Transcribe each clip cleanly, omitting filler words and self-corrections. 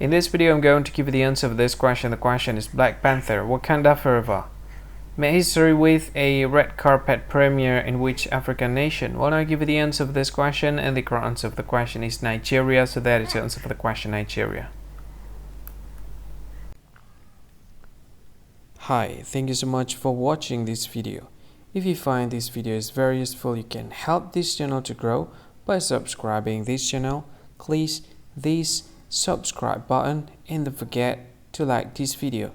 In this video, I'm going to give you the answer of this question. The question is Black Panther, Wakanda Forever. Made history with a red carpet premiere in which African nation? Well, I'll give you the answer of this question, and the correct answer of the question is Nigeria, so that is the answer for the question, Nigeria. Hi, thank you so much for watching this video. If you find this video is very useful, you can help this channel to grow by subscribing this channel. Please this subscribe button and don't forget to like this video.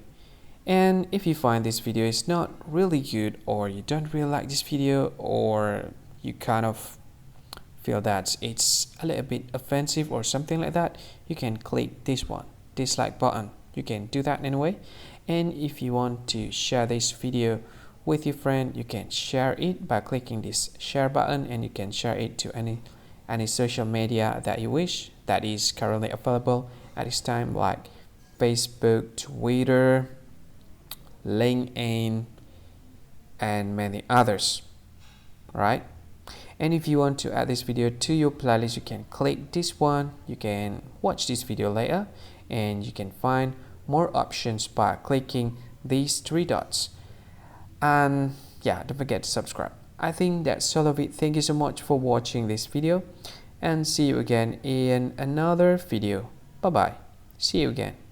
And if you find this video is not really good, or you don't really like this video, or you kind of feel that it's a little bit offensive or something like that, you can click this one, dislike button. You can do that anyway. And if you want to share this video with your friend, you can share it by clicking this share button, and you can share it to any social media that you wish that is currently available at this time, like Facebook, Twitter, LinkedIn, and many others, right? And if you want to add this video to your playlist, you can click this one. You can watch this video later, and you can find more options by clicking these three dots. And yeah, don't forget to subscribe. I think that's all of it. Thank you so much for watching this video, and see you again in another video. Bye bye. See you again.